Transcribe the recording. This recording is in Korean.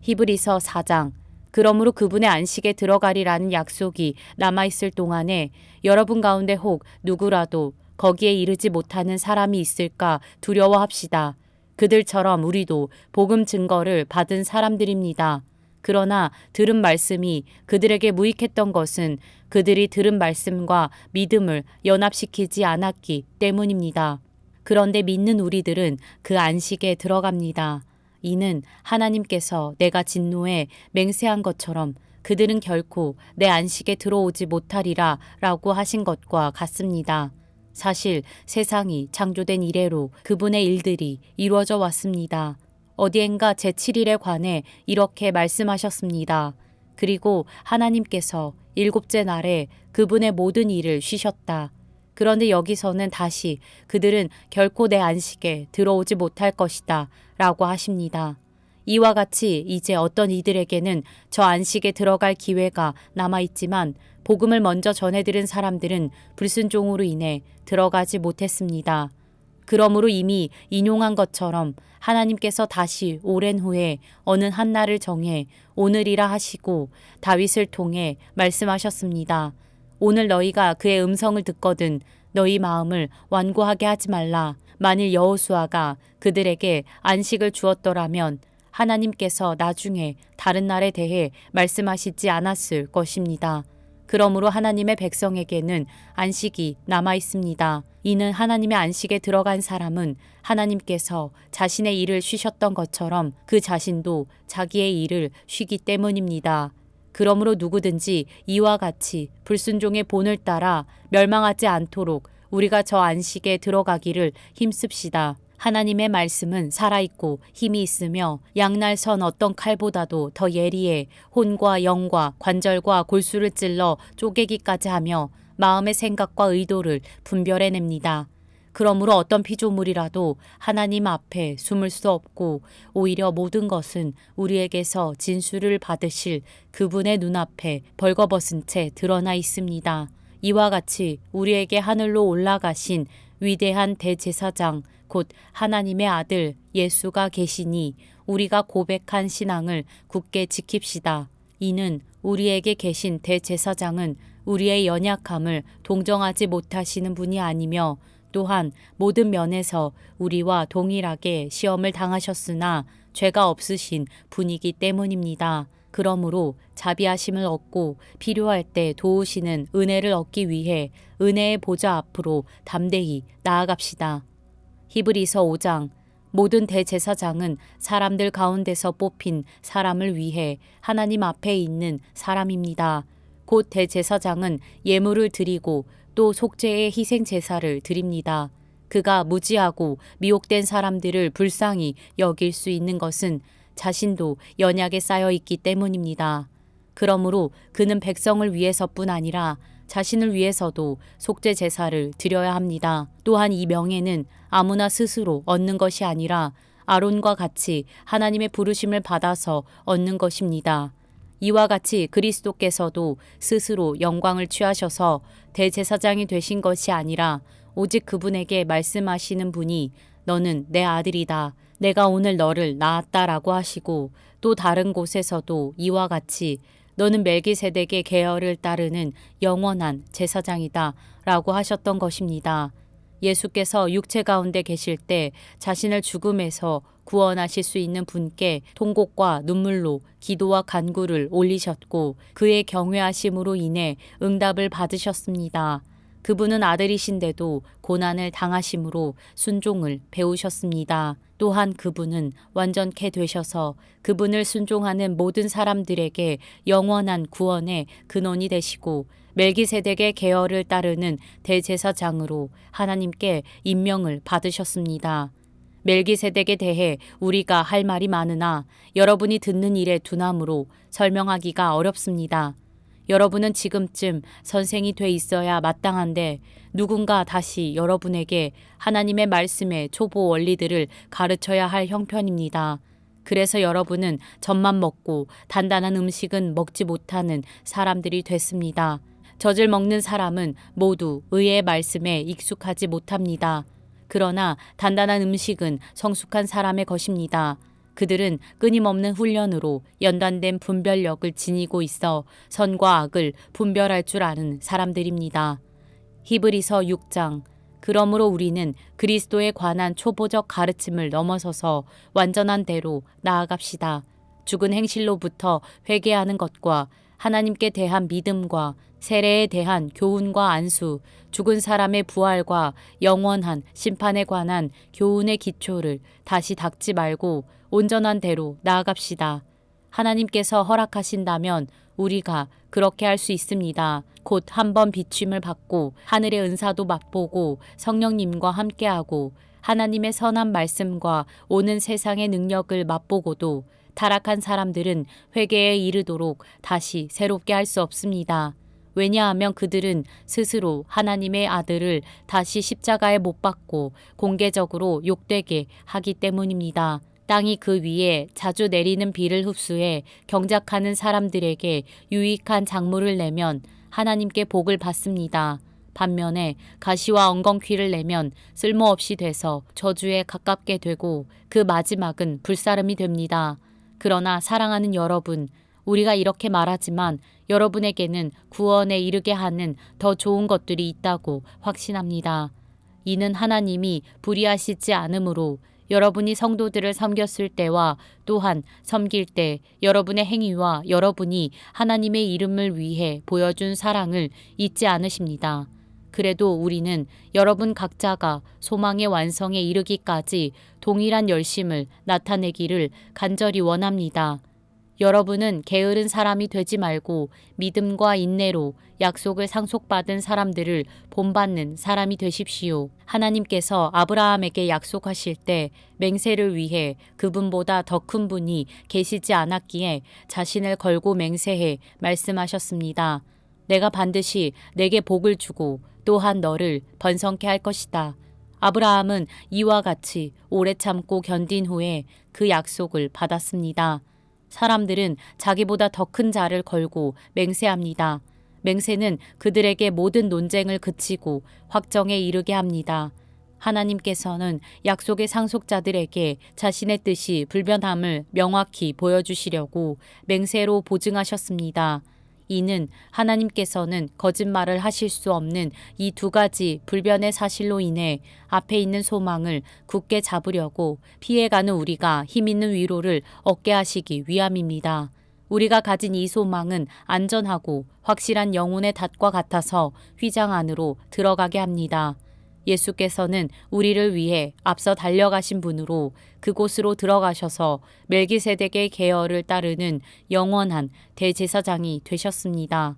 히브리서 4장. 그러므로 그분의 안식에 들어가리라는 약속이 남아있을 동안에 여러분 가운데 혹 누구라도 거기에 이르지 못하는 사람이 있을까 두려워합시다. 그들처럼 우리도 복음 증거를 받은 사람들입니다. 그러나 들은 말씀이 그들에게 무익했던 것은 그들이 들은 말씀과 믿음을 연합시키지 않았기 때문입니다. 그런데 믿는 우리들은 그 안식에 들어갑니다. 이는 하나님께서 내가 진노에 맹세한 것처럼 그들은 결코 내 안식에 들어오지 못하리라 라고 하신 것과 같습니다. 사실 세상이 창조된 이래로 그분의 일들이 이루어져 왔습니다. 어디엔가 제7일에 관해 이렇게 말씀하셨습니다. 그리고 하나님께서 일곱째 날에 그분의 모든 일을 쉬셨다. 그런데 여기서는 다시 그들은 결코 내 안식에 들어오지 못할 것이다 라고 하십니다. 이와 같이 이제 어떤 이들에게는 저 안식에 들어갈 기회가 남아있지만 복음을 먼저 전해들은 사람들은 불순종으로 인해 들어가지 못했습니다. 그러므로 이미 인용한 것처럼 하나님께서 다시 오랜 후에 어느 한 날을 정해 오늘이라 하시고 다윗을 통해 말씀하셨습니다. 오늘 너희가 그의 음성을 듣거든 너희 마음을 완고하게 하지 말라. 만일 여호수아가 그들에게 안식을 주었더라면 하나님께서 나중에 다른 날에 대해 말씀하시지 않았을 것입니다. 그러므로 하나님의 백성에게는 안식이 남아 있습니다. 이는 하나님의 안식에 들어간 사람은 하나님께서 자신의 일을 쉬셨던 것처럼 그 자신도 자기의 일을 쉬기 때문입니다. 그러므로 누구든지 이와 같이 불순종의 본을 따라 멸망하지 않도록 우리가 저 안식에 들어가기를 힘씁시다. 하나님의 말씀은 살아있고 힘이 있으며 양날선 어떤 칼보다도 더 예리해 혼과 영과 관절과 골수를 찔러 쪼개기까지 하며 마음의 생각과 의도를 분별해냅니다. 그러므로 어떤 피조물이라도 하나님 앞에 숨을 수 없고 오히려 모든 것은 우리에게서 진술을 받으실 그분의 눈앞에 벌거벗은 채 드러나 있습니다. 이와 같이 우리에게 하늘로 올라가신 위대한 대제사장 곧 하나님의 아들 예수가 계시니 우리가 고백한 신앙을 굳게 지킵시다. 이는 우리에게 계신 대제사장은 우리의 연약함을 동정하지 못하시는 분이 아니며 또한 모든 면에서 우리와 동일하게 시험을 당하셨으나 죄가 없으신 분이기 때문입니다. 그러므로 자비하심을 얻고 필요할 때 도우시는 은혜를 얻기 위해 은혜의 보좌 앞으로 담대히 나아갑시다. 히브리서 5장. 모든 대제사장은 사람들 가운데서 뽑힌 사람을 위해 하나님 앞에 있는 사람입니다. 곧 대제사장은 예물을 드리고 또 속죄의 희생 제사를 드립니다. 그가 무지하고 미혹된 사람들을 불쌍히 여길 수 있는 것은 자신도 연약에 쌓여 있기 때문입니다. 그러므로 그는 백성을 위해서뿐 아니라 자신을 위해서도 속죄 제사를 드려야 합니다. 또한 이 명예는 아무나 스스로 얻는 것이 아니라 아론과 같이 하나님의 부르심을 받아서 얻는 것입니다. 이와 같이 그리스도께서도 스스로 영광을 취하셔서 대제사장이 되신 것이 아니라 오직 그분에게 말씀하시는 분이 너는 내 아들이다. 내가 오늘 너를 낳았다라고 하시고 또 다른 곳에서도 이와 같이 너는 멜기세덱의 계열을 따르는 영원한 제사장이다 라고 하셨던 것입니다. 예수께서 육체 가운데 계실 때 자신을 죽음에서 구원하실 수 있는 분께 통곡과 눈물로 기도와 간구를 올리셨고 그의 경외하심으로 인해 응답을 받으셨습니다. 그분은 아들이신데도 고난을 당하심으로 순종을 배우셨습니다. 또한 그분은 완전케 되셔서 그분을 순종하는 모든 사람들에게 영원한 구원의 근원이 되시고 멜기세덱의 계열을 따르는 대제사장으로 하나님께 임명을 받으셨습니다. 멜기세덱에 대해 우리가 할 말이 많으나 여러분이 듣는 일에 둔함으로 설명하기가 어렵습니다. 여러분은 지금쯤 선생이 돼 있어야 마땅한데 누군가 다시 여러분에게 하나님의 말씀의 초보 원리들을 가르쳐야 할 형편입니다. 그래서 여러분은 젖만 먹고 단단한 음식은 먹지 못하는 사람들이 됐습니다. 젖을 먹는 사람은 모두 의의 말씀에 익숙하지 못합니다. 그러나 단단한 음식은 성숙한 사람의 것입니다. 그들은 끊임없는 훈련으로 연단된 분별력을 지니고 있어 선과 악을 분별할 줄 아는 사람들입니다. 히브리서 6장. 그러므로 우리는 그리스도에 관한 초보적 가르침을 넘어서서 완전한 대로 나아갑시다. 죽은 행실로부터 회개하는 것과 하나님께 대한 믿음과 세례에 대한 교훈과 안수, 죽은 사람의 부활과 영원한 심판에 관한 교훈의 기초를 다시 닦지 말고 온전한 대로 나아갑시다. 하나님께서 허락하신다면 우리가 그렇게 할 수 있습니다. 곧 한 번 비춤을 받고 하늘의 은사도 맛보고 성령님과 함께하고 하나님의 선한 말씀과 오는 세상의 능력을 맛보고도 타락한 사람들은 회개에 이르도록 다시 새롭게 할 수 없습니다. 왜냐하면 그들은 스스로 하나님의 아들을 다시 십자가에 못 박고 공개적으로 욕되게 하기 때문입니다. 땅이 그 위에 자주 내리는 비를 흡수해 경작하는 사람들에게 유익한 작물을 내면 하나님께 복을 받습니다. 반면에 가시와 엉겅퀴를 내면 쓸모없이 돼서 저주에 가깝게 되고 그 마지막은 불사름이 됩니다. 그러나 사랑하는 여러분, 우리가 이렇게 말하지만 여러분에게는 구원에 이르게 하는 더 좋은 것들이 있다고 확신합니다. 이는 하나님이 불의하시지 않으므로 여러분이 성도들을 섬겼을 때와 또한 섬길 때 여러분의 행위와 여러분이 하나님의 이름을 위해 보여준 사랑을 잊지 않으십니다. 그래도 우리는 여러분 각자가 소망의 완성에 이르기까지 동일한 열심을 나타내기를 간절히 원합니다. 여러분은 게으른 사람이 되지 말고 믿음과 인내로 약속을 상속받은 사람들을 본받는 사람이 되십시오. 하나님께서 아브라함에게 약속하실 때 맹세를 위해 그분보다 더 큰 분이 계시지 않았기에 자신을 걸고 맹세해 말씀하셨습니다. 내가 반드시 내게 복을 주고 또한 너를 번성케 할 것이다. 아브라함은 이와 같이 오래 참고 견딘 후에 그 약속을 받았습니다. 사람들은 자기보다 더 큰 자를 걸고 맹세합니다. 맹세는 그들에게 모든 논쟁을 그치고 확정에 이르게 합니다. 하나님께서는 약속의 상속자들에게 자신의 뜻이 불변함을 명확히 보여주시려고 맹세로 보증하셨습니다. 이는 하나님께서는 거짓말을 하실 수 없는 이 두 가지 불변의 사실로 인해 앞에 있는 소망을 굳게 잡으려고 피해가는 우리가 힘있는 위로를 얻게 하시기 위함입니다. 우리가 가진 이 소망은 안전하고 확실한 영혼의 닷과 같아서 휘장 안으로 들어가게 합니다. 예수께서는 우리를 위해 앞서 달려가신 분으로 그곳으로 들어가셔서 멜기세덱의 계열을 따르는 영원한 대제사장이 되셨습니다.